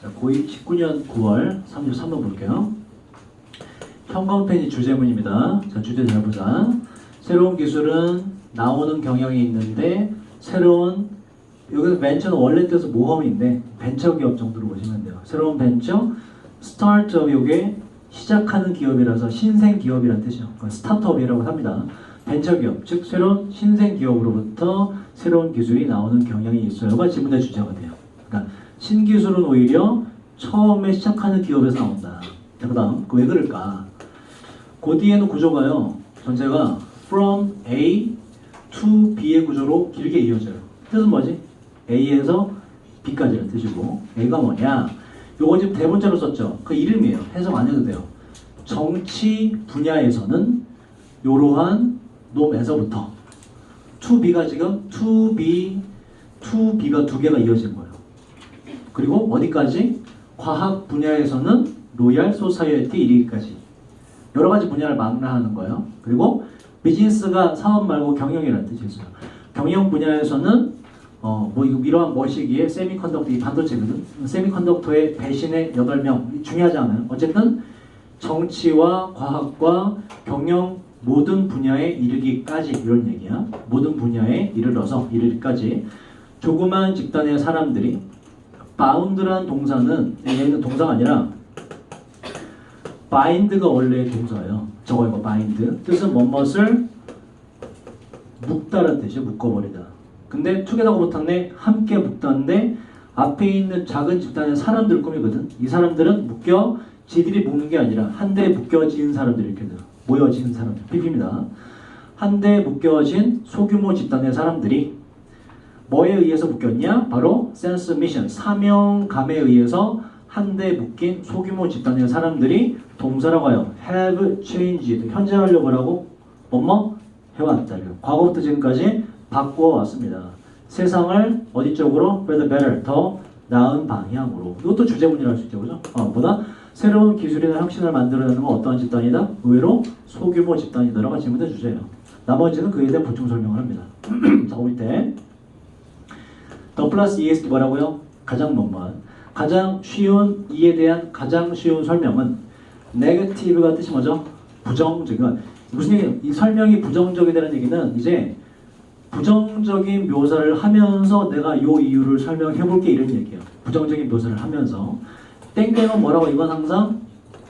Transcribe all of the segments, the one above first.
자, 고2 19년 9월 33번 볼게요. 형광펜이 주제문입니다. 자, 주제 잘 보자. 새로운 기술은 나오는 경향이 있는데 새로운 여기서 벤처는 원래 뜻은 모험인데 벤처기업 정도로 보시면 돼요. 새로운 벤처, 스타트업 이게 시작하는 기업이라서 신생기업이라는 뜻이죠. 스타트업이라고 합니다. 벤처기업, 즉 새로운 신생기업으로부터 새로운 기술이 나오는 경향이 있어요가 지문의 주제가 돼요. 그러니까 신기술은 오히려 처음에 시작하는 기업에서 나온다. 자, 그 다음 왜 그럴까? 그 뒤에는 구조가요. 전체가 from A to B의 구조로 길게 이어져요. 뜻은 뭐지? A에서 B까지라는 뜻이고 A가 뭐냐? 요거 지금 대문자로 썼죠? 그 이름이에요. 해석 안 해도 돼요. 정치 분야에서는 요러한 놈에서부터 to B가 지금 to B가 두 개가 이어진 거예요. 그리고 어디까지? 과학 분야에서는 로얄 소사이어티 이르기까지 여러 가지 분야를 망라하는 거예요. 그리고 비즈니스가 사업 말고 경영이라는 뜻이 있어요. 경영 분야에서는 뭐 이러한 머시기에 세미컨덕터, 이 반도체거든. 세미컨덕터의 배신의 8명 중요하지 않아요. 어쨌든 정치와 과학과 경영 모든 분야에 이르기까지 이런 얘기야. 모든 분야에 이르러서 이르기까지 조그만 집단의 사람들이 바운드란 동사는 얘는 동사가 아니라 바인드가 원래 동사예요. 저거 이거 바인드 뜻은 뭐뭇을 묶다라는 뜻이에요. 묶어버리다. 근데 투게더가 붙었네. 함께 묶다인데 앞에 있는 작은 집단의 사람들 꿈이거든. 이 사람들은 묶여 지들이 묶는 게 아니라 한데 묶여진 사람들 이렇게 돼요. 모여진 사람들. PP입니다. 한데 묶여진 소규모 집단의 사람들이 뭐에 의해서 묶였냐? 바로 sense mission, 사명감에 의해서 한데 묶인 소규모 집단의 사람들이 동사라고 해요. have changed, 현재 하려고 하고 뭐뭐 해왔다. 과거부터 지금까지 바꿔왔습니다. 세상을 어디 쪽으로? for the better, 더 나은 방향으로. 이것도 주제문이라 할 수 있죠. 그죠? 보다 새로운 기술이나 혁신을 만들어내는 건 어떠한 집단이다? 의외로 소규모 집단이다라고 지문의 주제예요. 나머지는 그에 대한 보충 설명을 합니다. 자, 올 때 더 플러스 ES 뭐라고요? 가장 뭐뭐한. 가장 쉬운 이에 대한 가장 쉬운 설명은 negative가 뜻이 뭐죠? 부정적. 무슨 얘기예요? 이 설명이 부정적이라는 얘기는 이제 부정적인 묘사를 하면서 내가 요 이유를 설명해 볼게 이런 얘기예요. 부정적인 묘사를 하면서 땡땡은 뭐라고? 이건 항상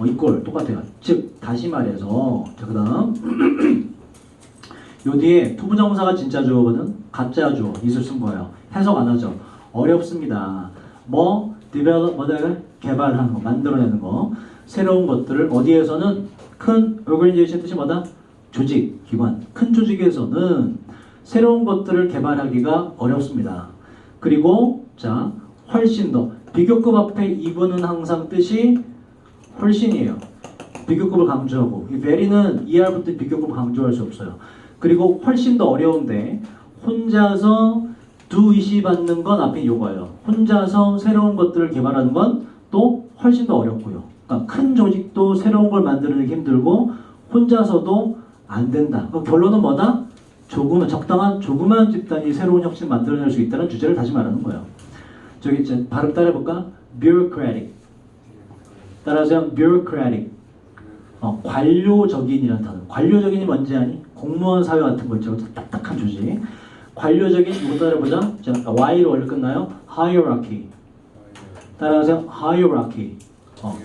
이꼴 똑같아요. 즉 다시 말해서 자 그다음 요 뒤에 투부정사가 진짜 주어거든. 가짜 주어 있을 쓴 거예요. 해석 안 하죠. 어렵습니다. 뭐 develop 뭐다 개발하는 거, 만들어내는 거, 새로운 것들을 어디에서는 큰 organization 뜻이 뭐다? 조직, 기관. 큰 조직에서는 새로운 것들을 개발하기가 어렵습니다. 그리고 자 훨씬 더 비교급 앞에 이분은 항상 뜻이 훨씬이에요. 비교급을 강조하고 이 very는 ER부터 비교급을 강조할 수 없어요. 그리고 훨씬 더 어려운데 혼자서 do it이 받는 건 앞에 요거예요. 혼자서 새로운 것들을 개발하는 건 또 훨씬 더 어렵고요. 그러니까 큰 조직도 새로운 걸 만드는 게 힘들고 혼자서도 안 된다. 그럼 결론은 뭐다? 적당한 조그만 집단이 새로운 혁신을 만들어낼 수 있다는 주제를 다시 말하는 거예요. 저기 이제 발음 따라해볼까? bureaucratic. 따라하세요. bureaucratic. 관료적인이라는 단어. 관료적인이 뭔지 아니? 공무원 사회 같은 거 있죠. 딱딱한 조직. 관료적인 이거 따라해보자. 자, Y로 원래 끝나요. hierarchy. 따라하세요. hierarchy.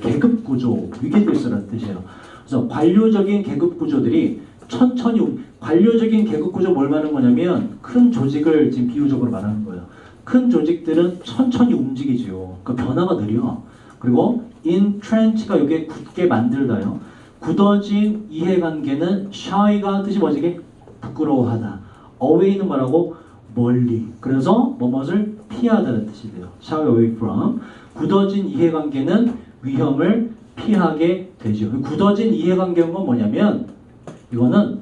계급 구조, 위계 질서라는 뜻이에요. 그래서 관료적인 계급 구조들이 천천히 관료적인 계급 구조 뭘 말하는 거냐면 큰 조직을 지금 비유적으로 말하는 거예요. 큰 조직들은 천천히 움직이죠. 그 변화가 느려. 그리고 entrench가 이게 굳게 만들다요. 굳어진 이해관계는 shy가 뜻이 뭐지? 부끄러워하다. away는 뭐라고? 멀리. 그래서 뭐뭇을 피하다는 뜻이 돼요. shy away from. 굳어진 이해관계는 위험을 피하게 되죠. 굳어진 이해관계는 건 뭐냐면 이거는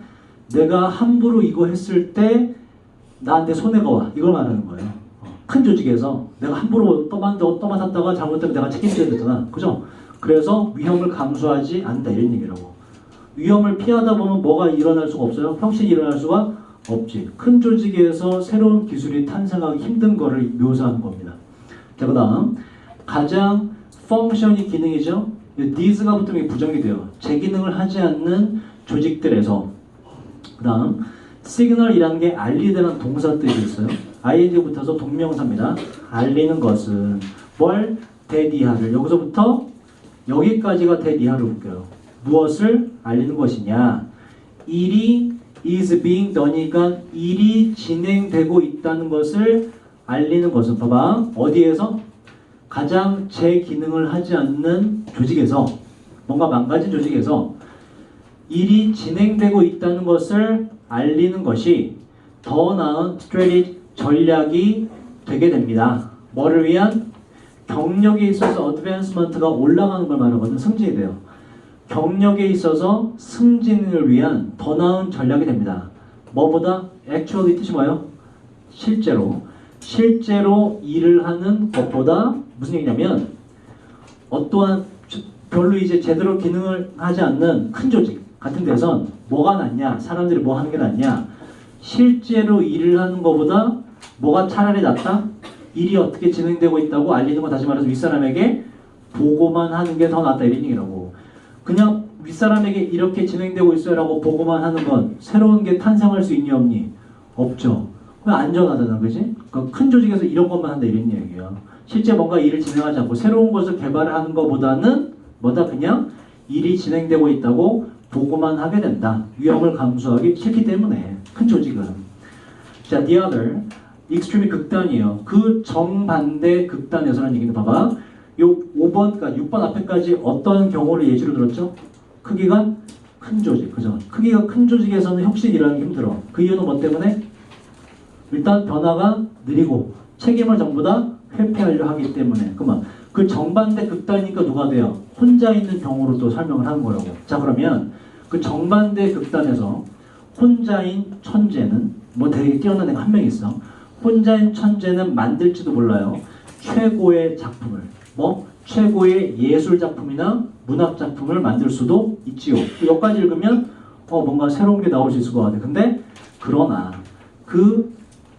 내가 함부로 이거 했을 때 나한테 손해가 와. 이걸 말하는 거예요. 큰 조직에서 내가 함부로 떠맡았다가 잘못되면 내가 책임져야 되잖아. 그죠? 그래서 위험을 감수하지 않는다. 이런 얘기라고. 위험을 피하다 보면 뭐가 일어날 수가 없어요? 혁신이 일어날 수가 없지. 큰 조직에서 새로운 기술이 탄생하기 힘든 거를 묘사하는 겁니다. 자, 그 다음 가장 펑션이 기능이죠. needs가 붙으면 부정이 돼요. 제 기능을 하지 않는 조직들에서. 그 다음 signal이라는 게 알리다는 동사 뜻이 있어요. ing 붙어서 동명사입니다. 알리는 것은 뭘? 대니하를. 여기서부터 여기까지가 대니하를 볼게요. 무엇을 알리는 것이냐? 일이 is being done이니까 일이 진행되고 있다는 것을 알리는 것은 봐봐. 어디에서? 가장 제 기능을 하지 않는 조직에서, 뭔가 망가진 조직에서 일이 진행되고 있다는 것을 알리는 것이 더 나은 strategy, 전략이 되게 됩니다. 뭐를 위한? 경력에 있어서 advancement가 올라가는 걸 말하거든. 승진이 돼요. 경력에 있어서 승진을 위한 더 나은 전략이 됩니다. 뭐보다? actually 뜻이 뭐예요? 실제로 일을 하는 것보다 무슨 얘기냐면 어떠한 별로 이제 제대로 기능을 하지 않는 큰 조직 같은 데선 뭐가 낫냐? 사람들이 뭐 하는 게 낫냐? 실제로 일을 하는 것보다 뭐가 차라리 낫다? 일이 어떻게 진행되고 있다고 알리는 거, 다시 말해서 윗사람에게 보고만 하는 게 더 낫다, 이런 얘기라고. 그냥 윗사람에게 이렇게 진행되고 있어요 라고 보고만 하는 건 새로운 게 탄생할 수 있니 없니? 없죠. 그냥 안전하잖아, 그지? 그러니까 큰 조직에서 이런 것만 한다, 이런 얘기야. 실제 뭔가 일을 진행하지 않고 새로운 것을 개발하는 것보다는 뭐다? 그냥 일이 진행되고 있다고 보고만 하게 된다. 위험을 감수하기 싫기 때문에, 큰 조직은. 자, the other, extremely 극단이에요. 그 정반대 극단에서는 얘기는 봐봐. 요 5번까지, 6번 앞에까지 어떤 경우를 예시로 들었죠? 크기가 큰 조직, 그죠? 크기가 큰 조직에서는 혁신이 일어나기 힘들어. 그 이유는 뭐 때문에? 일단 변화가 느리고 책임을 전부 다 회피하려 하기 때문에. 그러면 그 정반대 극단이니까 누가 돼요? 혼자 있는 경우로 또 설명을 하는 거라고. 자, 그러면 그 정반대 극단에서 혼자인 천재는 뭐 되게 뛰어난 애가 한 명 있어. 혼자인 천재는 만들지도 몰라요. 최고의 작품을. 뭐? 최고의 예술 작품이나 문학 작품을 만들 수도 있지요. 여기까지 읽으면 뭔가 새로운 게 나올 수 있을 것 같아. 근데 그러나 그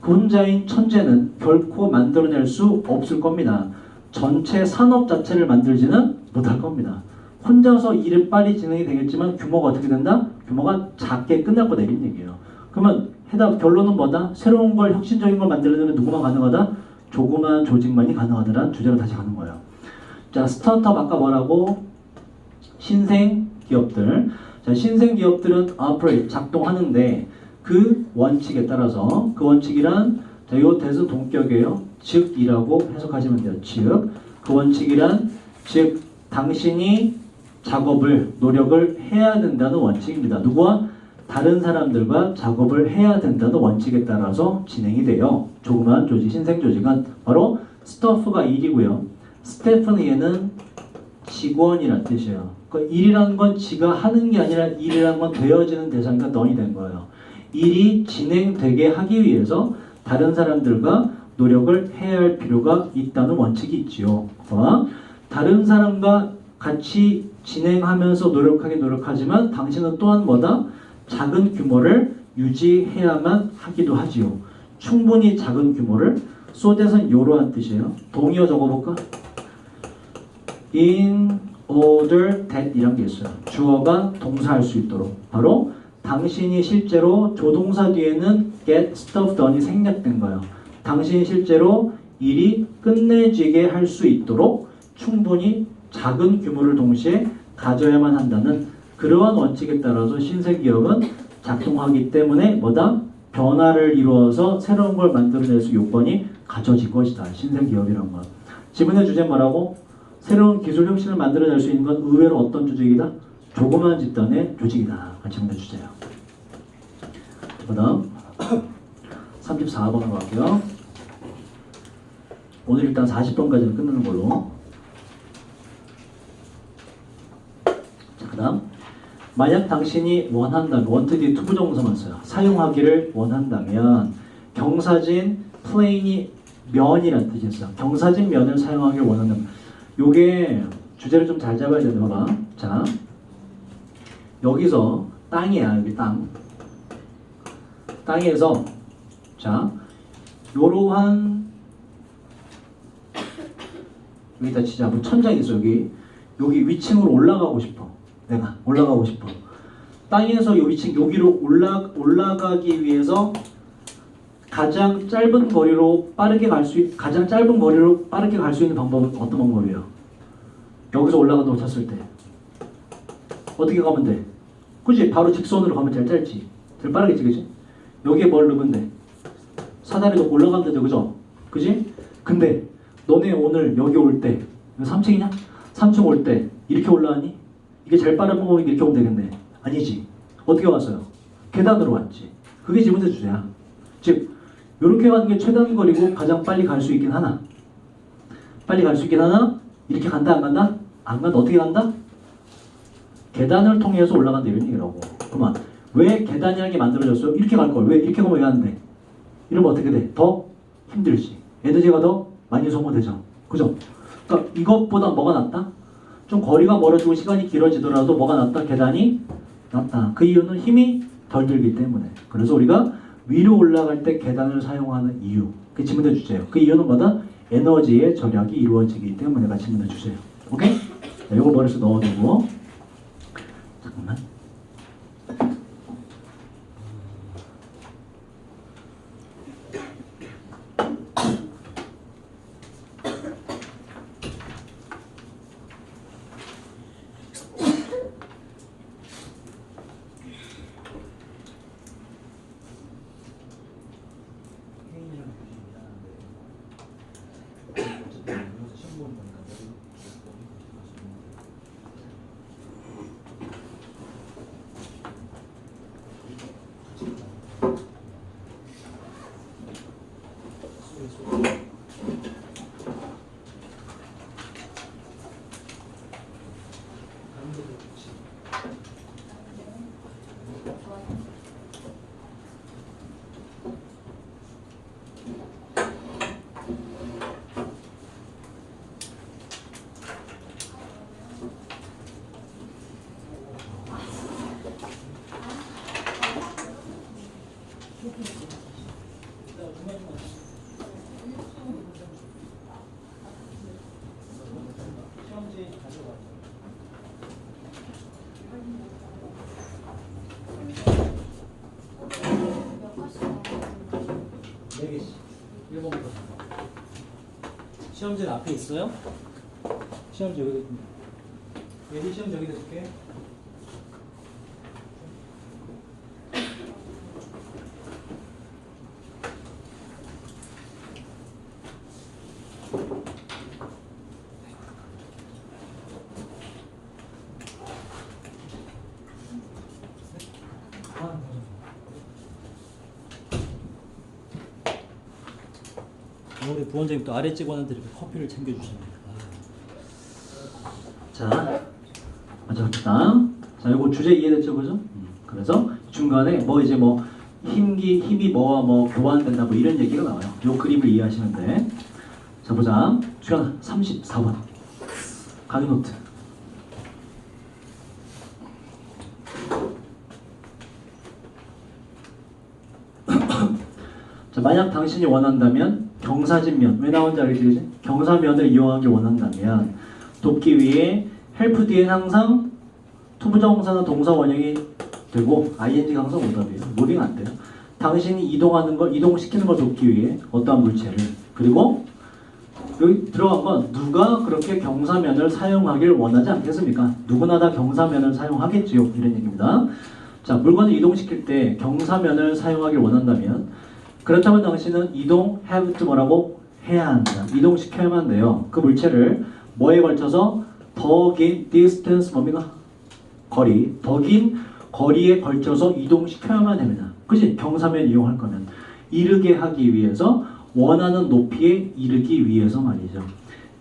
혼자인 천재는 결코 만들어낼 수 없을 겁니다. 전체 산업 자체를 만들지는 못할 겁니다. 혼자서 일은 빨리 진행이 되겠지만 규모가 어떻게 된다? 규모가 작게 끝날 거다, 이런 얘기예요. 그러면 결론은 뭐다? 새로운 걸, 혁신적인 걸 만들려면 누구만 가능하다? 조그만 조직만이 가능하다라는 주제로 다시 가는 거예요. 자, 스타트업 아까 뭐라고? 신생 기업들. 자, 신생 기업들은 operate, 작동하는데 그 원칙에 따라서, 그 원칙이란, 자, 요 대은 동격이에요. 즉이라고 해석하시면 돼요. 즉. 그 원칙이란, 즉, 당신이 작업을, 노력을 해야 된다는 원칙입니다. 누구와? 다른 사람들과 작업을 해야 된다는 원칙에 따라서 진행이 돼요. 조그만 조직, 신생 조직은 바로 스터프가 일이고요. 스태프는 얘는 직원이란 뜻이에요. 그러니까 일이라는 건 지가 하는 게 아니라 일이라는 건 되어지는 대상과 넌이 된 거예요. 일이 진행되게 하기 위해서 다른 사람들과 노력을 해야 할 필요가 있다는 원칙이 있지요. 다른 사람과 같이 진행하면서 노력하지만 당신은 또한 뭐다? 작은 규모를 유지해야만 하기도 하지요. 충분히 작은 규모를. so that은 이러한 뜻이에요. 동의어 적어볼까? in order that 이란 게 있어요. 주어가 동사할 수 있도록. 바로 당신이 실제로 조동사 뒤에는 get stuff done이 생략된 거예요. 당신이 실제로 일이 끝내지게 할 수 있도록 충분히 작은 규모를 동시에 가져야만 한다는 그러한 원칙에 따라서 신생기업은 작동하기 때문에 뭐다? 변화를 이루어서 새로운 걸 만들어낼 수 요건이 갖춰질 것이다. 신생기업이란 건. 지문의 주제 뭐라고? 새로운 기술 혁신을 만들어낼 수 있는 건 의외로 어떤 조직이다? 조그만 집단의 조직이다. 지문의 주제예요. 그 다음 34번으로 갈게요. 오늘 일단 40번까지는 끝내는 걸로. 자, 그 다음 만약 당신이 원한다면, want 뒤에 투부정사만 써요. 사용하기를 원한다면 경사진 plain이 면이라는 뜻이 있어요. 경사진 면을 사용하기를 원한다면, 요게 주제를 좀 잘 잡아야 되는데 봐봐. 자, 여기서 땅이야. 여기 땅에서 자, 요러한 여기다 치자. 뭐 천장이 있어 여기 위층으로 올라가고 싶어. 내가 올라가고 싶어. 땅에서 요 위층 여기로 올라가기 위해서 가장 짧은 거리로 빠르게 갈 수 있는 방법은 어떤 방법이에요? 여기서 올라간다고 쳤을 때 어떻게 가면 돼? 그치? 바로 직선으로 가면 제일 짧지. 제일 빠르겠지, 그치? 여기에 뭘 넣으면 돼? 사다리 놓고 올라가면 되죠, 그죠? 그치? 근데 너네 오늘 여기 올 때 3층이냐? 3층 올 때 이렇게 올라가니? 이게 제일 빠른 방법이 이렇게 오면 되겠네. 아니지. 어떻게 왔어요? 계단으로 왔지. 그게 지문제 주제야. 즉 이렇게 가는 게 최단 거리고 가장 빨리 갈 수 있긴 하나. 빨리 갈 수 있긴 하나? 이렇게 간다 안 간다? 안 간다. 어떻게 간다? 계단을 통해서 올라간다 이런 얘기라고. 그만. 왜 계단이라는 게 만들어졌어요? 이렇게 갈 걸. 왜 이렇게 가면 왜 안 돼? 이러면 어떻게 돼? 더 힘들지. 에너지가 더 많이 소모되죠. 그죠? 그러니까 이것보다 뭐가 낫다? 좀 거리가 멀어지고 시간이 길어지더라도 뭐가 낫다? 계단이 낫다. 그 이유는 힘이 덜 들기 때문에. 그래서 우리가 위로 올라갈 때 계단을 사용하는 이유. 그 지문의 주제예요. 그 이유는 뭐다? 에너지의 절약이 이루어지기 때문에가 지문의 주제예요. 오케이? 자, 이거 머릿속에 넣어두고. 잠깐만. 시험지 앞에 있어요? 시험지 여기 얘들 시험지 여기다 줄게. 우리 부원장님 또 아래 직원한테 이렇게 커피를 챙겨주십니다. 자, 먼저 갑시다. 자, 이거 주제 이해됐죠, 그죠? 그래서 중간에 힘이 뭐와 뭐 교환된다 뭐 이런 얘기가 나와요. 요 그림을 이해하시면 돼. 자, 보자. 주연 34번. 강의 노트. 자, 만약 당신이 원한다면 경사진면, 왜 나온지 알겠지? 경사면을 이용하기 원한다면 돕기 위해 help 뒤엔 항상 투부정사나 동사 원형이 되고 ing가 항상 오답이에요. 무빙 안 돼요. 당신이 이동시키는 걸 돕기 위해 어떠한 물체를, 그리고 여기 들어간 건 누가 그렇게 경사면을 사용하길 원하지 않겠습니까? 누구나 다 경사면을 사용하겠지요. 이런 얘기입니다. 자, 물건을 이동시킬 때 경사면을 사용하길 원한다면, 그렇다면 당신은 have to 뭐라고 해야 합니다. 이동시켜야만 돼요. 그 물체를 뭐에 걸쳐서? 더 긴 distance 뭡니까? 거리. 더 긴 거리에 걸쳐서 이동시켜야만 됩니다. 그치? 경사면 이용할 거면 이르게 하기 위해서, 원하는 높이에 이르기 위해서 말이죠.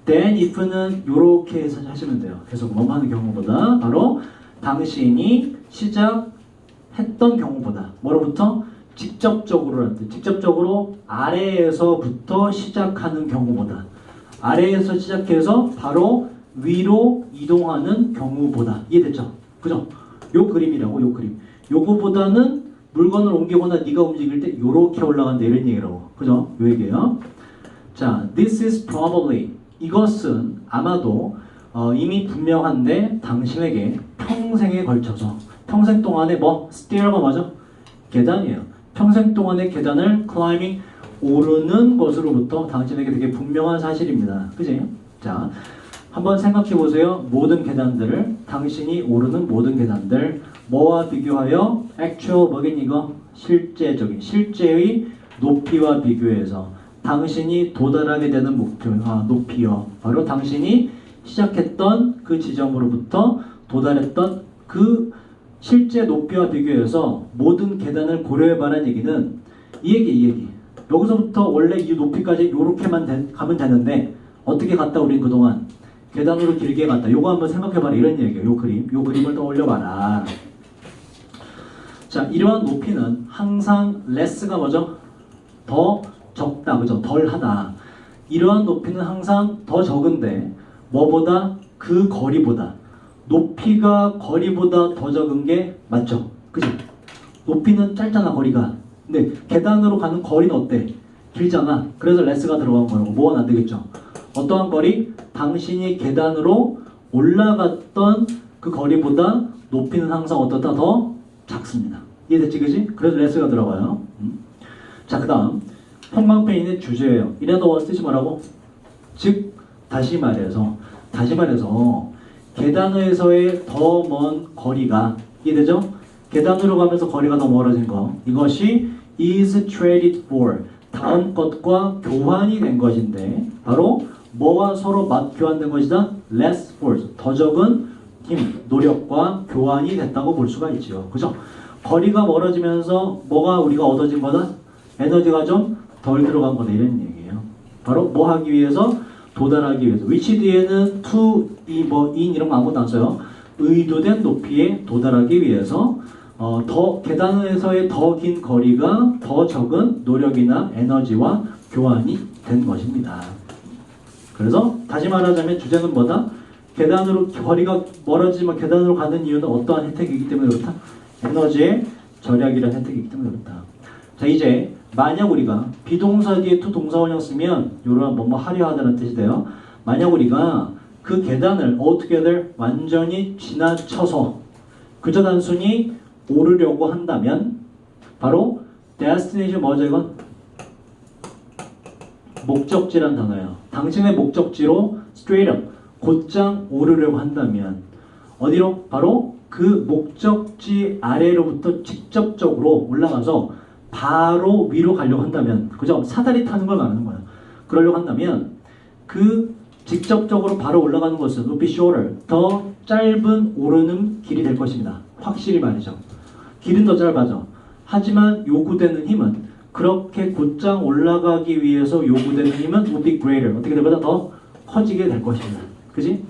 then if는 이렇게 해서 하시면 돼요. 그래서 뭐뭐 하는 경우보다 바로 당신이 시작했던 경우보다 뭐로부터? 직접적으로라는 뜻. 직접적으로 아래에서부터 시작하는 경우보다, 아래에서 시작해서 바로 위로 이동하는 경우보다. 이해됐죠? 그죠? 요 그림이라고, 요 그림. 요거보다는 물건을 옮기거나 네가 움직일 때 요렇게 올라간다 이런 얘기라고. 그죠? 요 얘기예요. 자, this is probably 이것은 아마도 이미 분명한데 당신에게 평생에 걸쳐서 평생 동안에 뭐 stair가 뭐죠? 계단이에요. 평생 동안에 계단을 climbing 오르는 것으로부터 당신에게 되게 분명한 사실입니다. 그지? 자, 한번 생각해 보세요. 모든 계단들을 당신이 오르는 모든 계단들 뭐와 비교하여 actual 뭐긴 이거 실제적인 실제의 높이와 비교해서 당신이 도달하게 되는 목표 높이요. 바로 당신이 시작했던 그 지점으로부터 도달했던 그 실제 높이와 비교해서 모든 계단을 고려해봐라는 얘기는 이 얘기. 여기서부터 원래 이 높이까지 이렇게만 가면 되는데 어떻게 갔다 우린 그동안 계단으로 길게 갔다. 요거 한번 생각해봐라 이런 얘기예요. 요 그림을 떠올려봐라. 자, 이러한 높이는 항상 less가 뭐죠? 더 적다, 그죠? 덜하다. 이러한 높이는 항상 더 적은데 뭐보다 그 거리보다 높이가 거리보다 더 적은 게 맞죠? 그지? 높이는 짧잖아 거리가. 근데 계단으로 가는 거리는 어때? 길잖아. 그래서 레스가 들어간 거라고. 뭐가 안 되겠죠? 어떠한 거리? 당신이 계단으로 올라갔던 그 거리보다 높이는 항상 어떻다? 더 작습니다. 이해됐지? 그지? 그래서 레스가 들어가요. 자, 그 다음 형광펜 있는 주제예요. In other words 뜻이 뭐라고? 즉 다시 말해서 계단에서의 더 먼 거리가 이해되죠? 계단으로 가면서 거리가 더 멀어진 거 이것이 is traded for 다음 것과 교환이 된 것인데 바로 뭐와 서로 맞교환된 것이다? less force 더 적은 힘, 노력과 교환이 됐다고 볼 수가 있죠. 그죠? 거리가 멀어지면서 뭐가 우리가 얻어진 거다? 에너지가 좀 덜 들어간 거다 이런 얘기예요. 바로 뭐 하기 위해서? 도달하기 위해서. which 뒤에는 to, in 이런 거 아무것도 안 써요. 의도된 높이에 도달하기 위해서 더 계단에서의 더 긴 거리가 더 적은 노력이나 에너지와 교환이 된 것입니다. 그래서 다시 말하자면 주제는 뭐다? 계단으로 거리가 멀어지면 계단으로 가는 이유는 어떠한 혜택이기 때문에 그렇다? 에너지의 절약이라는 혜택이기 때문에 그렇다. 자, 이제 만약 우리가 비동사 뒤에 to 동사원형 쓰면 이런 뭐뭐 하려 하다는 뜻이 돼요. 만약 우리가 그 계단을 altogether 완전히 지나쳐서 그저 단순히 오르려고 한다면 바로 destination 뭐죠 이건? 목적지란 단어예요. 당신의 목적지로 straight up 곧장 오르려고 한다면 어디로? 바로 그 목적지 아래로부터 직접적으로 올라가서 바로 위로 가려고 한다면 그죠? 사다리 타는 걸 말하는 거예요. 그러려고 한다면 그 직접적으로 바로 올라가는 것은 높이 shorter 더 짧은 오르는 길이 될 것입니다. 확실히 말이죠. 길은 더 짧아져. 하지만 요구되는 힘은 그렇게 곧장 올라가기 위해서 요구되는 힘은 will be greater 어떻게 되보다 더 커지게 될 것입니다. 그지?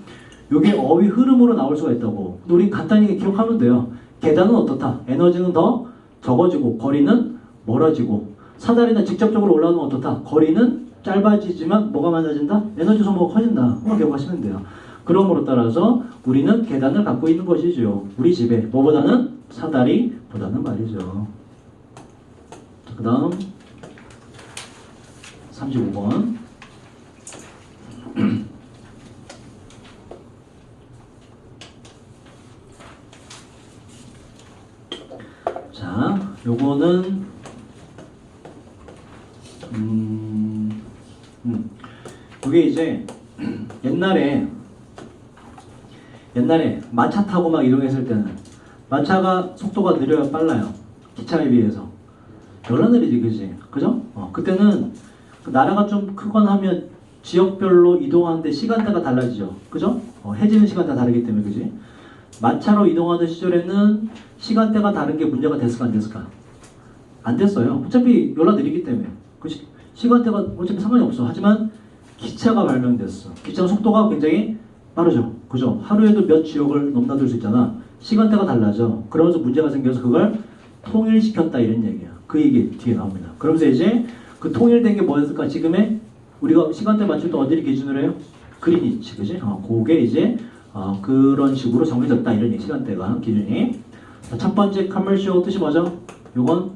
요게 어휘 흐름으로 나올 수가 있다고. 근데 우리 간단히 기억하면 돼요. 계단은 어떻다? 에너지는 더 적어지고 거리는 멀어지고 사다리는 직접적으로 올라오는 건 어떻다? 거리는 짧아지지만 뭐가 많아진다? 에너지 소모가 커진다. 그걸 기억하시면 돼요. 그러므로 따라서 우리는 계단을 갖고 있는 것이죠. 우리 집에 뭐보다는 사다리보다는 말이죠. 그 다음 35번 자, 요거는 그게 이제 옛날에 마차 타고 막 이동했을 때는 마차가 속도가 느려요, 빨라요? 기차에 비해서 열나 느리지, 그지? 그죠? 그때는 나라가 좀 크거나 하면 지역별로 이동하는데 시간대가 달라지죠, 그죠? 해지는 시간대가 다르기 때문에, 그지? 마차로 이동하던 시절에는 시간대가 다른 게 문제가 됐을까 안 됐을까? 안 됐어요. 어차피 열나 느리기 때문에, 그지? 시간대가 어차피 상관이 없어. 하지만 기차가 발명됐어. 기차 속도가 굉장히 빠르죠, 그죠? 하루에도 몇 지역을 넘나들 수 있잖아. 시간대가 달라져. 그러면서 문제가 생겨서 그걸 통일시켰다 이런 얘기야. 그 얘기 뒤에 나옵니다. 그러면서 이제 그 통일된 게 뭐였을까? 지금의 우리가 시간대 맞출 때 어디를 기준으로 해요? 그리니치, 그지? 그게 이제 그런 식으로 정해졌다 이런 얘기, 시간대가 기준이. 자, 첫 번째 commercial 뜻이 뭐죠? 요건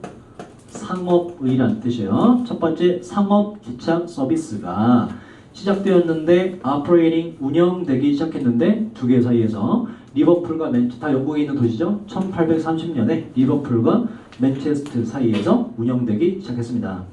상업의란 뜻이에요. 첫 번째 상업 기차 서비스가 시작되었는데 operating 운영되기 시작했는데 두 개 사이에서 리버풀과 다 영국에 있는 도시죠. 1830년에 리버풀과 맨체스터 사이에서 운영되기 시작했습니다.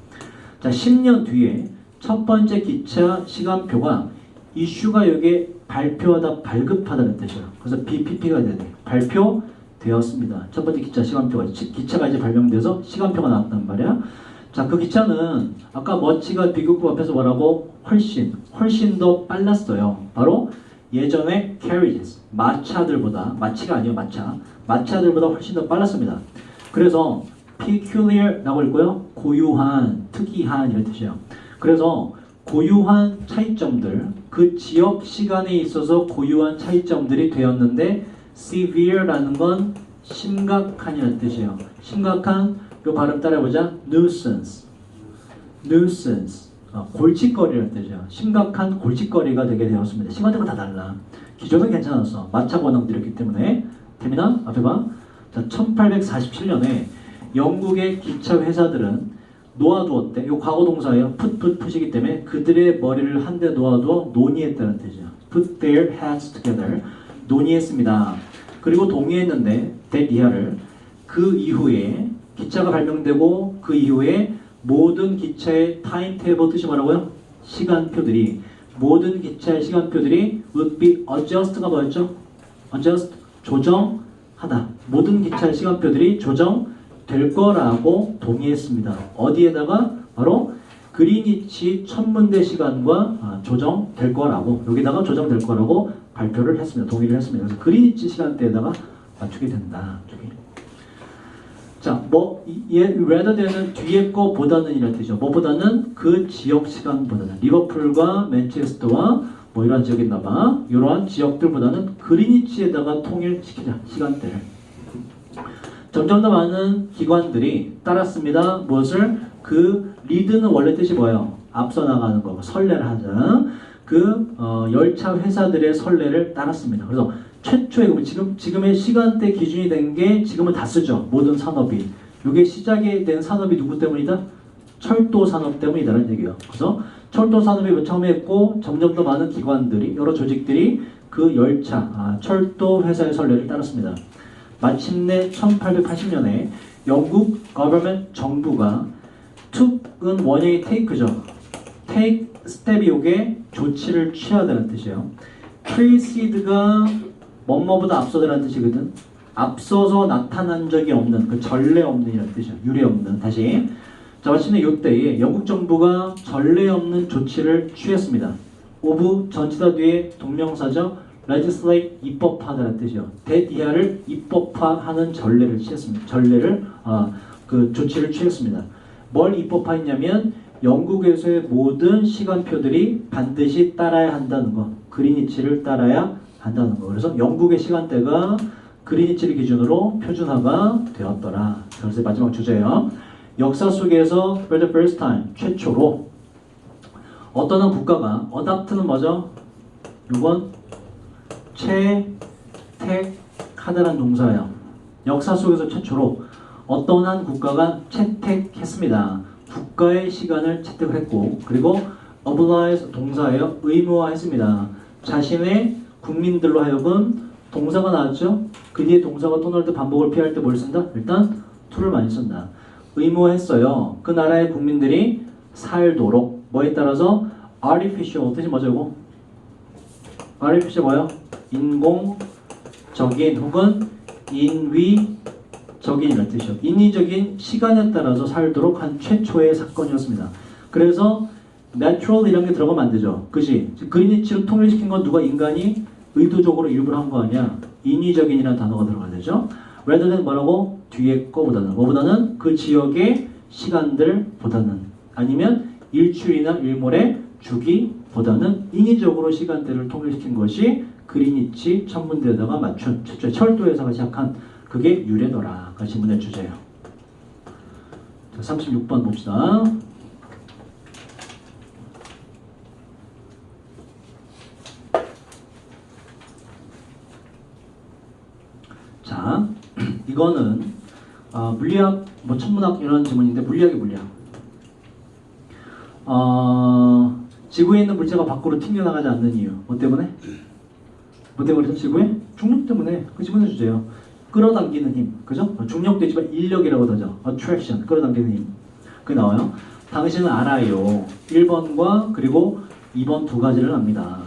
자, 10년 뒤에 첫 번째 기차 시간표가 이슈가 여기에 발표하다 발급하다는 뜻이에요. 그래서 BPP가 되네. 발표되었습니다. 첫 번째 기차 시간표가 기차가 이제 발명돼서 시간표가 나왔단 말이야. 자, 그 기차는 아까 머치가 비교급 앞에서 뭐라고 훨씬 더 빨랐어요. 바로 예전에 carriages, 마치가 아니에요, 마차들보다 훨씬 더 빨랐습니다. 그래서 peculiar라고 읽고요, 고유한, 특이한 이런 뜻이에요. 그래서 고유한 차이점들, 그 지역 시간에 있어서 고유한 차이점들이 되었는데 severe라는 건 심각한이라는 뜻이에요. 심각한, 요 발음 따라해보자. nuisance. 골칫거리라는 뜻이에요. 심각한 골칫거리가 되게 되었습니다. 시간대가 다 달라. 기존은 괜찮았어. 마차 번역들이었기 때문에. 태민아, 앞에 봐. 자, 1847년에 영국의 기차 회사들은 놓아두었대. 요 과거 동사예요. put이기 때문에 그들의 머리를 한데 놓아두어 논의했다는 뜻이죠. put their heads together. 논의했습니다. 그리고 동의했는데 that 이하를 그 이후에 기차가 발명되고 그 이후에 모든 기차의 타임테이블 뜻이 뭐라고요? 시간표들이 모든 기차의 시간표들이 would be adjust가 뭐였죠? adjust 조정하다. 모든 기차의 시간표들이 조정될 거라고 동의했습니다. 어디에다가? 바로 그리니치 천문대 시간과 조정될 거라고 여기다가 조정될 거라고 발표를 했습니다. 동의를 했습니다. 그래서 그리니치 시간대에다가 맞추게 된다. 저기. 자, rather than은 뒤에 거보다는 이란 뜻이죠. 뭐보다는 그 지역 시간보다는 리버풀과 맨체스터와 뭐 이런 지역이 있나봐. 이러한 지역들보다는 그리니치에다가 통일시키자 시간대를. 점점 더 많은 기관들이 따랐습니다. 무엇을? 그 리드는 원래 뜻이 뭐예요? 앞서 나가는 거, 선례를 하자. 열차 회사들의 선례를 따랐습니다. 그래서 최초의 지금의 시간대 기준이 된 게 지금은 다 쓰죠. 모든 산업이. 이게 시작이 된 산업이 누구 때문이다? 철도 산업 때문이다라는 얘기예요. 그래서 철도 산업이 처음에 했고 점점 더 많은 기관들이 여러 조직들이 그 열차, 철도 회사의 선례를 따랐습니다. 마침내 1880년에 영국 government 정부가 took은 원형이 take죠. take step이 요게 조치를 취하다는 뜻이에요. precede가 뭐뭐보다 앞서다라는 뜻이거든. 앞서서 나타난 적이 없는, 그 전례 없는 이라는 뜻이에요. 유례 없는. 다시. 자, 마침내 이때에 영국 정부가 전례 없는 조치를 취했습니다. of 전치사 뒤에 동명사죠. legislate 입법하다는 뜻이에요. that 이하를 입법화하는 전례를 취했습니다. 조치를 취했습니다. 뭘 입법화했냐면 영국에서의 모든 시간표들이 반드시 따라야 한다는 거. 그리니치를 따라야 한다는 거. 그래서 영국의 시간대가 그리니치를 기준으로 표준화가 되었더라. 그래서 마지막 주제예요. 역사 속에서 for the first time 최초로 어떤 한 국가가 adopt는 뭐죠? 이건 채택하다라는 동사예요. 역사 속에서 최초로 어떤 한 국가가 채택했습니다. 국가의 시간을 채택을 했고 그리고 oblige 동사예요. 의무화했습니다. 자신의 국민들로 하여금 동사가 나왔죠? 그 뒤에 동사가 또 나올 때 반복을 피할 때 뭘 쓴다? 일단 to를 많이 쓴다. 의무화했어요. 그 나라의 국민들이 살도록 뭐에 따라서 artificial 뜻이 뭐죠 이거? artificial 뭐예요? 인공적인 혹은 인위적인 이런 뜻이요. 인위적인 시간에 따라서 살도록 한 최초의 사건이었습니다. 그래서 natural 이런 게 들어가면 안 되죠. 그지? 그리니치로 통일시킨 건 누가 인간이 의도적으로 일부러 한 거 아니야? 인위적인이라는 단어가 들어가야 되죠. rather than 뭐라고? 뒤에 거보다는 뭐보다는 그 지역의 시간들보다는 아니면 일출이나 일몰의 주기보다는 인위적으로 시간대를 통일시킨 것이 그리니치 천문대에다가 맞춘 최초의 철도회사가 시작한 그게 유래더라. 그 질문의 주제예요. 자, 36번 봅시다. 자, 이거는 물리학, 천문학 이런 질문인데 물리학이 물리학. 지구에 있는 물체가 밖으로 튕겨나가지 않는 이유. 뭐 때문에? 뭐 때문에 그래서 지구에? 중력 때문에. 그 지문의 주제예요. 끌어당기는 힘. 그죠? 중력도 있지만 인력이라고도 하죠. attraction. 끌어당기는 힘. 그게 나와요. 당신은 알아요. 1번과 그리고 2번 두 가지를 압니다.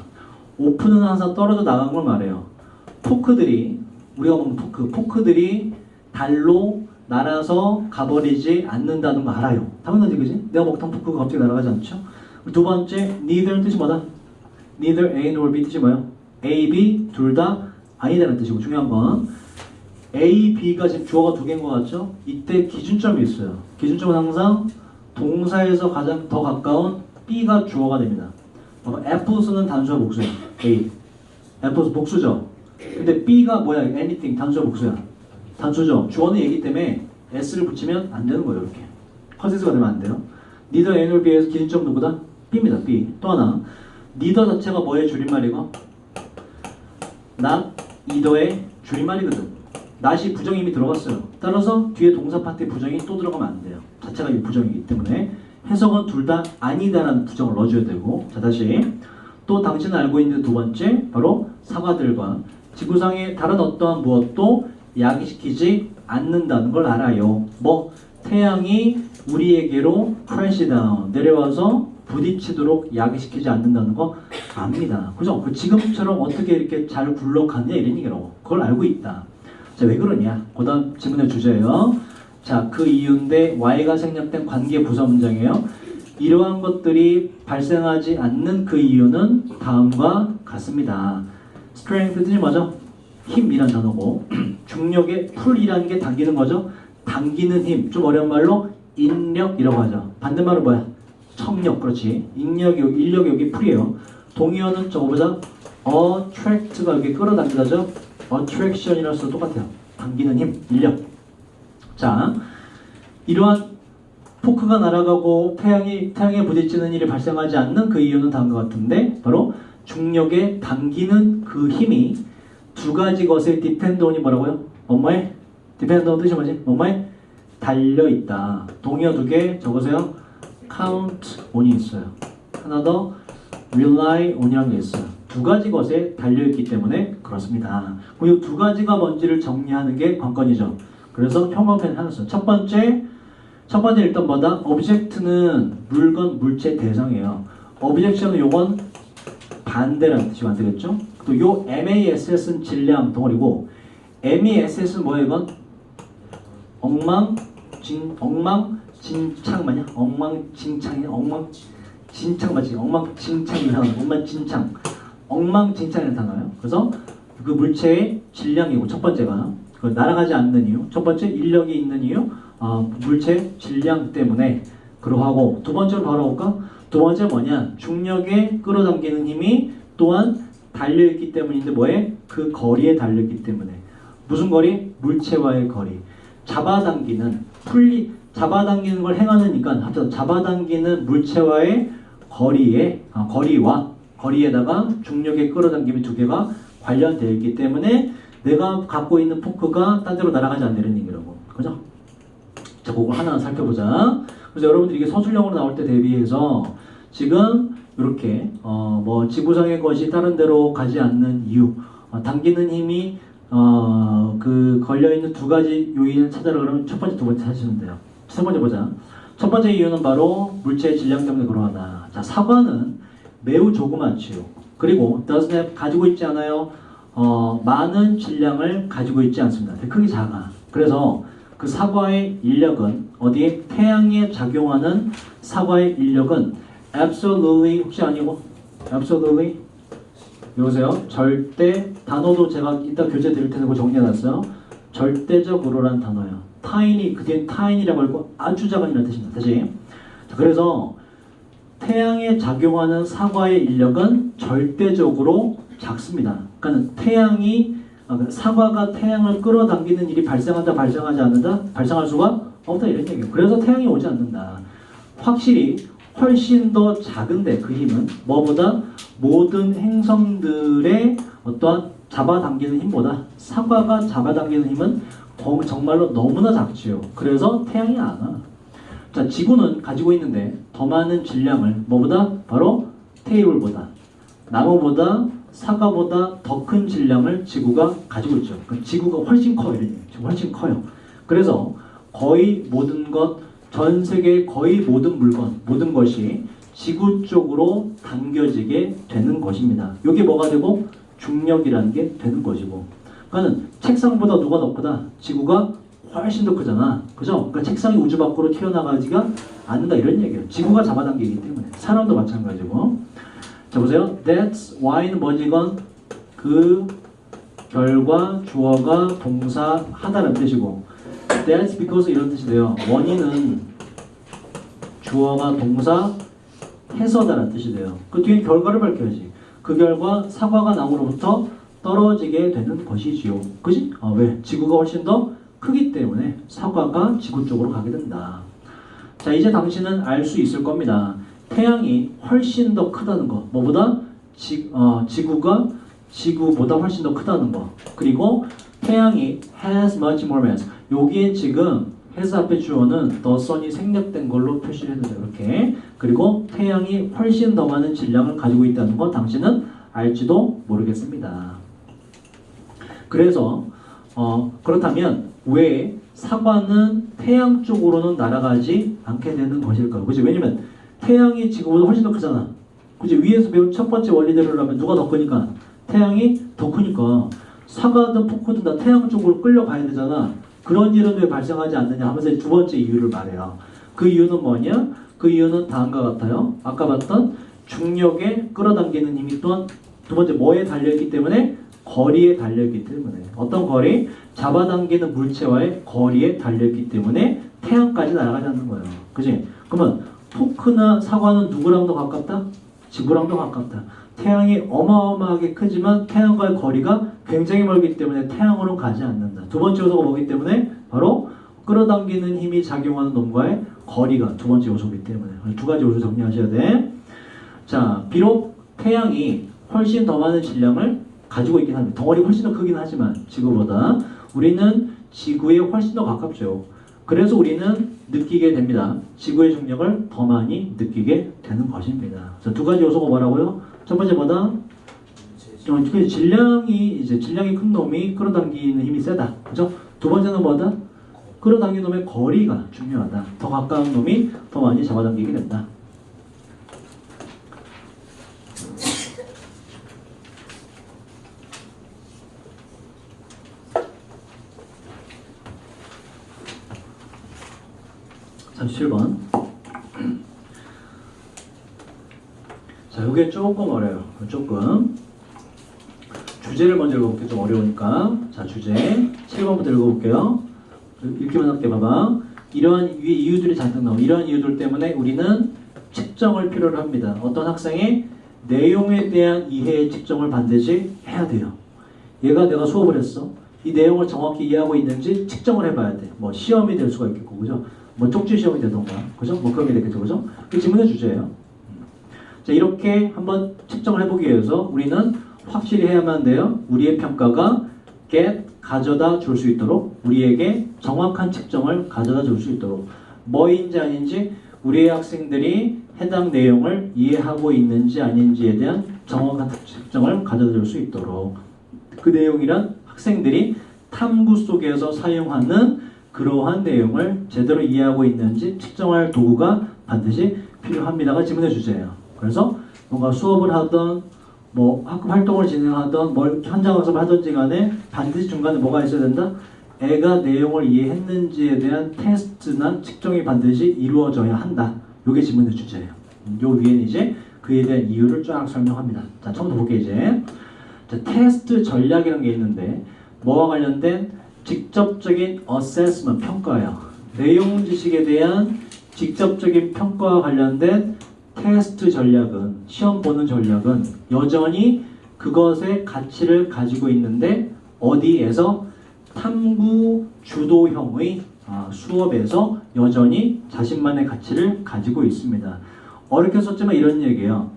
오픈은 항상 떨어져 나간 걸 말해요. 포크들이 우리가 먹는 포크들이 달로 날아서 가버리지 않는다는 거 알아요. 당연하지, 그지? 내가 먹던 포크가 갑자기 날아가지 않죠? 두 번째, neither 뜻이 뭐다? neither A nor B 뜻이 뭐예요? A, B 둘 다 아니다라는 뜻이고 중요한 건 A, B가 지금 주어가 두 개인 것 같죠? 이때 기준점이 있어요. 기준점은 항상 동사에서 가장 더 가까운 B가 주어가 됩니다. F수는 단수와 복수야. A. F수 복수죠. 근데 B가 뭐야? anything 단수와 복수야. 단수죠. 주어는 얘기 때문에 S를 붙이면 안 되는 거예요. 이렇게. 컨센서가 되면 안 돼요. neither A nor B에서 기준점 누구다? B입니다. B. 또 하나. neither 자체가 뭐의 줄임말이고? not either의 줄임말이거든. not이 부정이 이미 들어갔어요. 따라서 뒤에 동사 파트에 부정이 또 들어가면 안 돼요. 자체가 이 부정이기 때문에 해석은 둘 다 아니다라는 부정을 넣어줘야 되고. 자, 다시 또 당신은 알고 있는 두 번째 바로 사과들과 지구상의 다른 어떠한 무엇도 야기시키지 않는다는 걸 알아요. 뭐 태양이 우리에게로 crash down 내려와서 부딪히도록 야기시키지 않는다는 거 압니다. 그죠? 지금처럼 어떻게 이렇게 잘 굴러가냐 이런 얘기라고. 그걸 알고 있다. 자, 왜 그러냐? 그 다음 질문의 주제예요. 자, 그 이유인데 Y가 생략된 관계 부사 문장이에요. 이러한 것들이 발생하지 않는 그 이유는 다음과 같습니다. strength 뜻이 뭐죠? 힘이란 단어고 중력의 pull이라는 게 당기는 거죠. 당기는 힘, 좀 어려운 말로 인력이라고 하죠. 반대말은 뭐야? 청력, 그렇지. 인력이 여기, 인력이 여기 pull이에요. 동의어는 저거 보자. attract가 여기 끌어당기다죠. attraction이라서 똑같아요. 당기는 힘, 인력. 자, 이러한 포크가 날아가고 태양에 부딪히는 일이 발생하지 않는 그 이유는 다음과 같은데 바로 중력에 당기는 그 힘이 두 가지 것에 depend on이 뭐라고요? 뭐뭐에? depend on 뜻이 뭐지? 뭐뭐에? 달려있다. 동의어 두 개 적으세요. count on이 있어요. 하나 더 rely on이라는 게 있어요. 두 가지 것에 달려있기 때문에 그렇습니다. 이 두 가지가 뭔지를 정리하는 게 관건이죠. 그래서 형광펜을 하나 써요. 첫 번째 일단 뭐다? object는 물건, 물체, 대상이에요. objection은 요건 반대라는 뜻이 안 되겠죠? 또 요 MASS는 질량 덩어리고 MESS는 뭐예요 이건? 엉망진창 맞냐? 엉망진창이 엉망진창 맞지? 엉망진창이라는 엉망진창이라는 단어예요. 그래서 그 물체의 질량이고 첫 번째가 그 날아가지 않는 이유. 첫 번째 인력이 있는 이유. 물체 질량 때문에 그러하고 두 번째로 바로 볼까? 두 번째 뭐냐? 중력에 끌어당기는 힘이 또한 달려있기 때문인데 뭐에? 그 거리에 달려있기 때문에. 무슨 거리? 물체와의 거리. 잡아당기는 걸 행하니까 합쳐서 잡아당기는 물체와의 거리에다가 중력의 끌어당김이 두 개가 관련되어 있기 때문에 내가 갖고 있는 포크가 딴 데로 날아가지 않는 얘기라고. 그죠? 자, 그거 하나 살펴보자. 그래서 여러분들이 이게 서술형으로 나올 때 대비해서 지금 이렇게 뭐 지구상의 것이 다른 데로 가지 않는 이유, 당기는 힘이 그 걸려있는 두 가지 요인을 찾아라 그러면 첫 번째, 두 번째 찾으시면 돼요. 세 번째 보자. 첫 번째 이유는 바로 물체의 질량 때문에 그러하다. 자, 사과는 매우 조그맣지요. 그리고 doesn't have 가지고 있지 않아요. 많은 질량을 가지고 있지 않습니다. 되게 크게 작아. 그래서 그 사과의 인력은 어디에? 태양에 작용하는 사과의 인력은 absolutely 혹시 아니고 absolutely 여보세요? 절대 단어도 제가 이따 교재 드릴 테니까 정리해놨어요. 절대적으로란 단어예요. tiny 그 뒤에 tiny라고 하고 아주 작은이라는 뜻입니다. 다시. 자, 그래서 태양에 작용하는 사과의 인력은 절대적으로 작습니다. 그러니까 사과가 태양을 끌어당기는 일이 발생한다, 발생하지 않는다? 발생할 수가 없다 이런 얘기예요. 그래서 태양이 오지 않는다. 확실히 훨씬 더 작은데 그 힘은 뭐보다 모든 행성들의 어떠한 잡아당기는 힘보다 사과가 잡아당기는 힘은 정말로 너무나 작지요. 그래서 태양이 안 와. 자, 지구는 가지고 있는데 더 많은 질량을 뭐보다 바로 테이블보다, 나무보다, 사과보다 더 큰 질량을 지구가 가지고 있죠. 그러니까 지구가 훨씬 커요. 이런 얘기죠. 훨씬 커요. 그래서 거의 모든 것, 전 세계 거의 모든 물건, 모든 것이 지구 쪽으로 당겨지게 되는 것입니다. 이게 뭐가 되고? 중력이라는 게 되는 것이고. 그러니까 책상보다 누가 더 크다? 지구가 훨씬 더 크잖아. 그죠? 그러니까 책상이 우주 밖으로 튀어나가지가 않는다 이런 얘기예요. 지구가 잡아당기기 때문에. 사람도 마찬가지고. 자 보세요. That's why는 뭐지건 그 결과 주어가 동사 하다라는 뜻이고 That's because 이런 뜻이 돼요. 원인은 주어가 동사 해서다라는 뜻이 돼요. 그 뒤에 결과를 밝혀야지. 그 결과 사과가 나무로부터 떨어지게 되는 것이지요. 그지? 왜? 지구가 훨씬 더 크기 때문에 사과가 지구 쪽으로 가게 된다. 자 이제 당신은 알 수 있을 겁니다. 태양이 훨씬 더 크다는 거. 뭐보다? 지구가 지구보다 훨씬 더 크다는 거. 그리고 태양이 has much more mass. 여기엔 지금 has 앞에 주어는 the sun이 생략된 걸로 표시를 해도 돼요. 이렇게. 그리고 태양이 훨씬 더 많은 질량을 가지고 있다는 거 당신은 알지도 모르겠습니다. 그래서 그렇다면 왜 사과는 태양 쪽으로는 날아가지 않게 되는 것일까요? 그치? 왜냐면 태양이 지구보다 훨씬 더 크잖아. 그치? 위에서 배운 첫 번째 원리대로 하면 누가 더 크니까? 태양이 더 크니까 사과든 포크든 다 태양 쪽으로 끌려가야 되잖아. 그런 일은 왜 발생하지 않느냐 하면서 두 번째 이유를 말해요. 그 이유는 뭐냐? 그 이유는 다음과 같아요. 아까 봤던 중력에 끌어당기는 힘이 또한 두 번째 뭐에 달려있기 때문에? 거리에 달려있기 때문에. 어떤 거리? 잡아당기는 물체와의 거리에 달려있기 때문에 태양까지 날아가지 않는 거예요. 그지? 그러면 포크나 사과는 누구랑 더 가깝다? 지구랑 더 가깝다. 태양이 어마어마하게 크지만 태양과의 거리가 굉장히 멀기 때문에 태양으로 가지 않는다. 두 번째 요소가 뭐기 때문에? 바로 끌어당기는 힘이 작용하는 놈과의 거리가 두 번째 요소이기 때문에. 두 가지 요소 정리하셔야 돼. 자, 비록 태양이 훨씬 더 많은 질량을 가지고 있긴 합니다. 덩어리 훨씬 더 크긴 하지만 지구보다 우리는 지구에 훨씬 더 가깝죠. 그래서 우리는 느끼게 됩니다. 지구의 중력을 더 많이 느끼게 되는 것입니다. 자, 두 가지 요소가 뭐라고요? 첫 번째 뭐다? 질량이 큰 놈이 끌어당기는 힘이 세다. 그죠? 두 번째는 뭐다? 끌어당기는 놈의 거리가 중요하다. 더 가까운 놈이 더 많이 잡아당기게 된다. (37번) 자, 이게 조금 어려요. 조금 주제를 먼저 읽어볼게요. 좀 어려우니까. 자, 주제 7번부터 읽어볼게요. 읽기만 할게. 봐봐. 이러한 위에 이유들이 잔뜩 나오고 이러한 이유들 때문에 우리는 측정을 필요로 합니다. 어떤 학생의 내용에 대한 이해의 측정을 반드시 해야 돼요. 얘가 내가 수업을 했어. 이 내용을 정확히 이해하고 있는지 측정을 해봐야 돼. 뭐 시험이 될 수가 있겠고, 그죠? 뭐 쪽지 시험이 되던가, 그죠? 뭐 그런 게 되겠죠, 그죠? 그 질문의 주제예요. 자, 이렇게 한번 측정을 해보기 위해서 우리는 확실히 해야만 돼요. 우리의 평가가 get 가져다 줄 수 있도록, 우리에게 정확한 측정을 가져다 줄 수 있도록, 뭐인지 아닌지 우리의 학생들이 해당 내용을 이해하고 있는지 아닌지에 대한 정확한 측정을 가져다 줄 수 있도록, 그 내용이란 학생들이 탐구 속에서 사용하는 그러한 내용을 제대로 이해하고 있는지 측정할 도구가 반드시 필요합니다가 질문의 주제예요. 그래서 뭔가 수업을 하던 뭐 학급 활동을 진행하던 뭘 현장 학습을 하든지 간에 반드시 중간에 뭐가 있어야 된다? 애가 내용을 이해했는지에 대한 테스트나 측정이 반드시 이루어져야 한다. 요게 질문의 주제예요. 요 위에는 이제 그에 대한 이유를 쫙 설명합니다. 자, 처음부터 볼게요 이제. 자, 테스트 전략이라는 게 있는데 뭐와 관련된 직접적인 어세스먼트 평가예요. 내용 지식에 대한 직접적인 평가와 관련된 테스트 전략은, 시험 보는 전략은 여전히 그것의 가치를 가지고 있는데 어디에서? 탐구 주도형의 수업에서 여전히 자신만의 가치를 가지고 있습니다. 어렵게 썼지만 이런 얘기예요.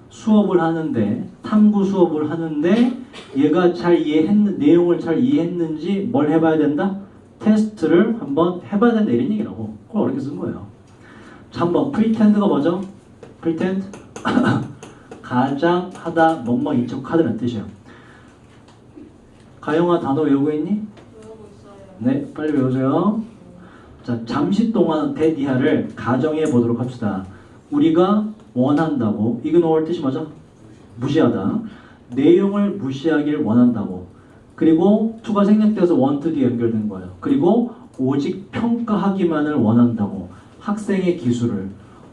수업을 하는데, 탐구 수업을 하는데 얘가 내용을 잘 이해했는지 뭘 해봐야 된다? 테스트를 한번 해봐야 된다 이런 얘기라고. 그걸 어렵게 쓴 거예요. 자, 한번 pretend가 뭐죠? pretend 가장 하다 뭐뭐 인척하다는 뜻이에요. 가영아 단어 외우고 있니? 외우고 있어요. 네, 빨리 외우세요. 자, 잠시 동안 대디하를 가정해 보도록 합시다. 우리가 원한다고, 이그노어의 뜻이 뭐죠? 무시하다. 내용을 무시하길 원한다고. 그리고 to가 생략돼서 want 뒤에 연결된 거예요. 그리고 오직 평가하기만을 원한다고. 학생의 기술을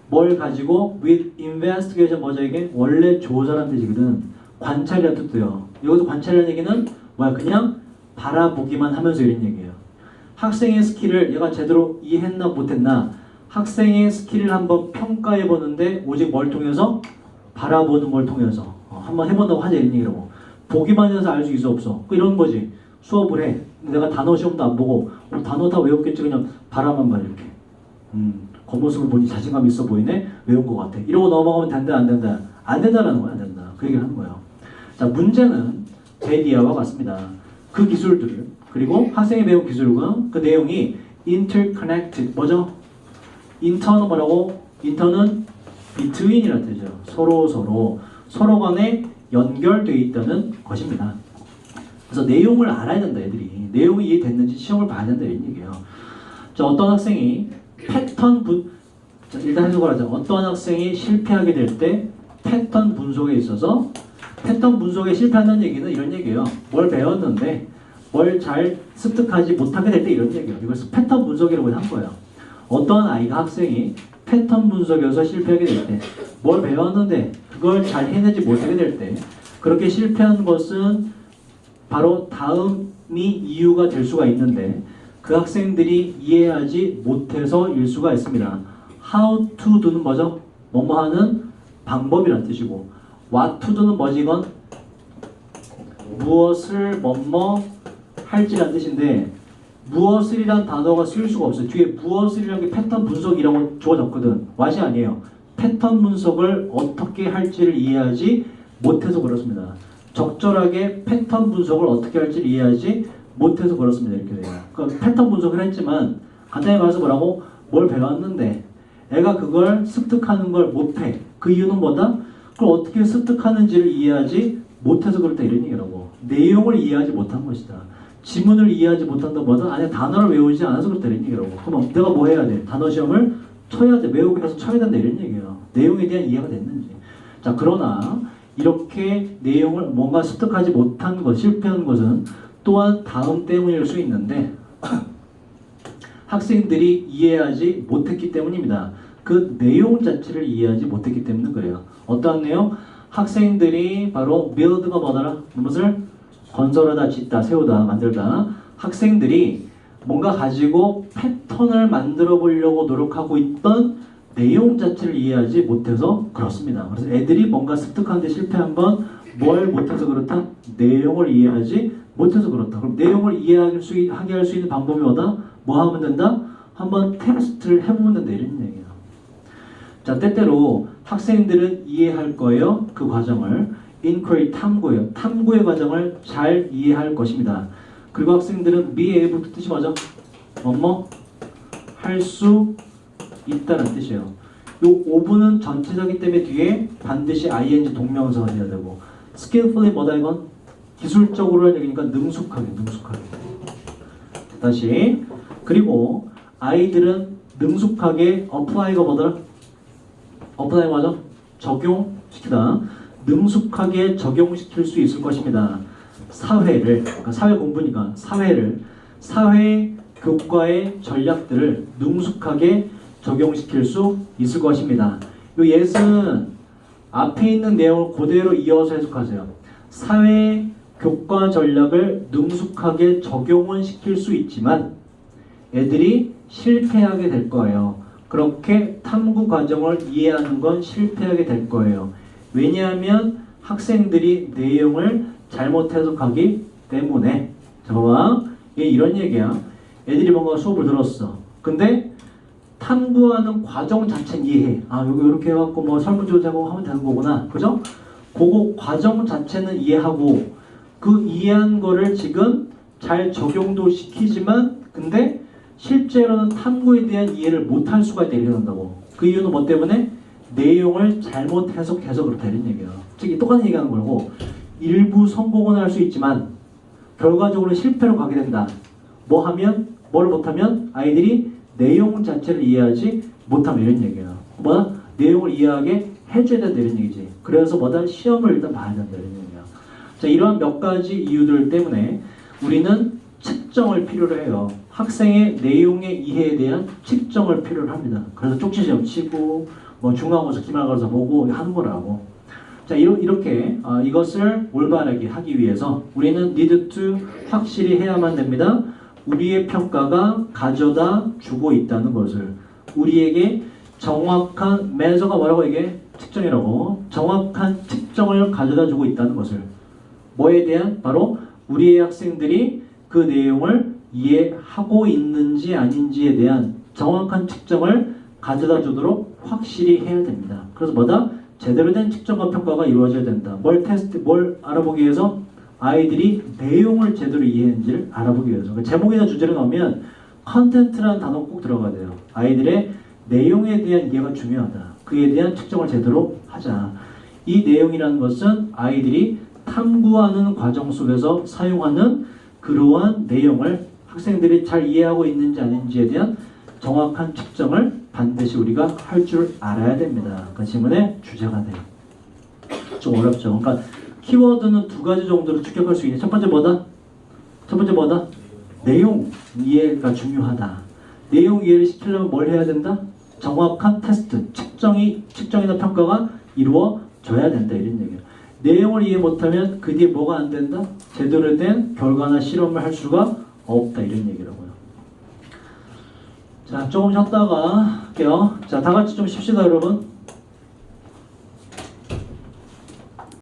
뭘 가지고 with investigation 뭐죠 이게? 원래 조사란 뜻이거든. 관찰이라는 뜻도요. 여기서 관찰이라는 얘기는 뭐야? 그냥 바라보기만 하면서 이런 얘기예요. 학생의 스킬을 얘가 제대로 이해했나 못했나 학생의 스킬을 한번 평가해 보는데 오직 뭘 통해서? 바라보는 걸 통해서 한번 해본다고 하자 이런 얘기라고. 보기만 해서 알 수 있어 없어? 이런 거지. 수업을 해. 내가 단어 시험도 안 보고 단어 다 외웠겠지 그냥 바라만 봐 이렇게. 겉모습을 보니 자신감 있어 보이네? 외운 것 같아. 이러고 넘어가면 된다 안 된다? 안 된다라는 거야 안 된다. 그 얘기를 하는 거예요. 자 문제는 제디아와 같습니다. 그 기술들을 그리고 학생이 배운 기술과 그 내용이 interconnected 뭐죠? 인터는 뭐라고? 인터는 between이라는 뜻이죠. 서로 간에 연결되어 있다는 것입니다. 그래서 내용을 알아야 된다 애들이. 내용이 이해됐는지 시험을 봐야 된다 이런 얘기예요. 자 어떤 학생이 자, 일단 해석을 하자. 어떤 학생이 실패하게 될 때 패턴 분석에 있어서 패턴 분석에 실패한다는 얘기는 이런 얘기예요. 뭘 배웠는데 뭘 잘 습득하지 못하게 될 때 이런 얘기예요. 이것을 패턴 분석이라고 한 거예요. 어떤 아이가 학생이 패턴 분석에서 실패하게 될 때 뭘 배웠는데 그걸 잘 해내지 못하게 될 때 그렇게 실패한 것은 바로 다음이 이유가 될 수가 있는데 그 학생들이 이해하지 못해서일 수가 있습니다. How to do는 뭐죠? 뭐뭐 하는 방법이라는 뜻이고 What to do는 뭐지 이건? 무엇을 뭐뭐 할지라는 뜻인데 무엇을이란 단어가 쓸 수가 없어요. 뒤에 무엇을이라는 게 패턴 분석이라고 주어졌거든. what이 아니에요. 패턴 분석을 어떻게 할지를 이해하지 못해서 그렇습니다. 적절하게 패턴 분석을 어떻게 할지를 이해하지 못해서 그렇습니다. 이렇게 돼요. 그러니까 패턴 분석을 했지만 간단히 말해서 뭐라고? 뭘 배웠는데 애가 그걸 습득하는 걸 못해. 그 이유는 뭐다? 그걸 어떻게 습득하는지를 이해하지 못해서 그렇다 이런 얘기라고. 내용을 이해하지 못한 것이다. 지문을 이해하지 못한다 뭐다? 아니 단어를 외우지 않아서 그렇다 이런 얘기라고. 그럼 내가 뭐 해야 돼? 단어 시험을 쳐야 돼. 외우기 위해서 쳐야 된다 이런 얘기예요. 내용에 대한 이해가 됐는지. 자 그러나 이렇게 내용을 뭔가 습득하지 못한 것, 실패한 것은 또한 다음 때문일 수 있는데 학생들이 이해하지 못했기 때문입니다. 그 내용 자체를 이해하지 못했기 때문에 그래요. 어떠한 내용? 학생들이 바로 build가 뭐더라? 무엇을? 건설하다, 짓다, 세우다, 만들다. 학생들이 뭔가 가지고 패턴을 만들어 보려고 노력하고 있던 내용 자체를 이해하지 못해서 그렇습니다. 그래서 애들이 뭔가 습득하는데 실패한 건 뭘 못해서 그렇다? 내용을 이해하지 못해서 그렇다. 그럼 내용을 이해하게 할 수 있는 방법이 뭐다? 뭐 하면 된다? 한번 테스트를 해보면 된다 이런 얘기예요. 자, 때때로 학생들은 이해할 거예요. 그 과정을. inquiry 탐구예요. 탐구의 과정을 잘 이해할 것입니다. 그리고 학생들은 be able 뜻이 뭐죠? 뭐뭐 할 수 있다는 뜻이에요. 요 oven은 전체적이기 때문에 뒤에 반드시 ing 동명사가 돼야 되고 skillfully 뭐다 이건? 기술적으로 하는 얘기니까 능숙하게. 다시 그리고 아이들은 능숙하게 apply가 뭐더라? apply 맞아? 적용시키다. 능숙하게 적용시킬 수 있을 것입니다. 사회를, 그러니까 사회 공부니까 사회 교과의 전략들을 능숙하게 적용시킬 수 있을 것입니다. 이 예는 앞에 있는 내용을 그대로 이어서 해석하세요. 사회 교과 전략을 능숙하게 적용은 시킬 수 있지만 애들이 실패하게 될 거예요. 그렇게 탐구 과정을 이해하는 건 실패하게 될 거예요. 왜냐하면 학생들이 내용을 잘못 해석하기 때문에. 자, 봐봐. 얘 이런 얘기야. 애들이 뭔가 수업을 들었어. 근데 탐구하는 과정 자체는 이해해. 아, 여기 이렇게 해갖고 뭐 설문조사하고 하면 되는 거구나. 그죠? 그거 과정 자체는 이해하고 그 이해한 거를 지금 잘 적용도 시키지만 근데 실제로는 탐구에 대한 이해를 못할 수가 있다 이렇게 한다고. 그 이유는 뭐 때문에? 내용을 잘못 해석해서 그렇다 이런 얘기예요. 즉 똑같은 얘기하는 거고 일부 성공은 할 수 있지만 결과적으로 실패로 가게 된다. 뭐 하면 뭐를 못하면 아이들이 내용 자체를 이해하지 못하면 이런 얘기예요. 뭐다? 내용을 이해하게 해줘야 된다 이런 얘기지. 그래서 뭐다? 시험을 일단 봐야 된다 이런 얘기예요. 자, 이러한 몇 가지 이유들 때문에 우리는 측정을 필요로 해요. 학생의 내용의 이해에 대한 측정을 필요로 합니다. 그래서 쪽지 시험 치고 뭐 중간고사, 기말고사 보고 하는 거라고. 자, 이렇게 이것을 올바르게 하기 위해서 우리는 need to 확실히 해야만 됩니다. 우리의 평가가 가져다 주고 있다는 것을 우리에게 정확한 measure가 뭐라고 이게 측정이라고 정확한 측정을 가져다 주고 있다는 것을 뭐에 대한 바로 우리의 학생들이 그 내용을 이해하고 있는지 아닌지에 대한 정확한 측정을 가져다 주도록 확실히 해야 됩니다. 그래서 뭐다? 제대로 된 측정과 평가가 이루어져야 된다. 뭘 알아보기 위해서? 아이들이 내용을 제대로 이해했는지를 알아보기 위해서. 그러니까 제목이나 주제를 넣으면 컨텐츠라는 단어가 꼭 들어가야 돼요. 아이들의 내용에 대한 이해가 중요하다. 그에 대한 측정을 제대로 하자. 이 내용이라는 것은 아이들이 탐구하는 과정 속에서 사용하는 그러한 내용을 학생들이 잘 이해하고 있는지 아닌지에 대한 정확한 측정을 반드시 우리가 할 줄 알아야 됩니다. 그 질문의 주제가 돼요. 좀 어렵죠. 그러니까 키워드는 두 가지 정도로 추격할 수 있는 첫 번째 뭐다? 첫 번째 뭐다? 내용 이해가 중요하다. 내용 이해를 시키려면 뭘 해야 된다? 정확한 테스트, 측정이나 평가가 이루어져야 된다 이런 얘기예요. 내용을 이해 못하면 그 뒤에 뭐가 안 된다? 제대로 된 결과나 실험을 할 수가 없다 이런 얘기라고요. 자, 조금 쉬었다가 할게요. 자, 다 같이 좀 쉽시다 여러분.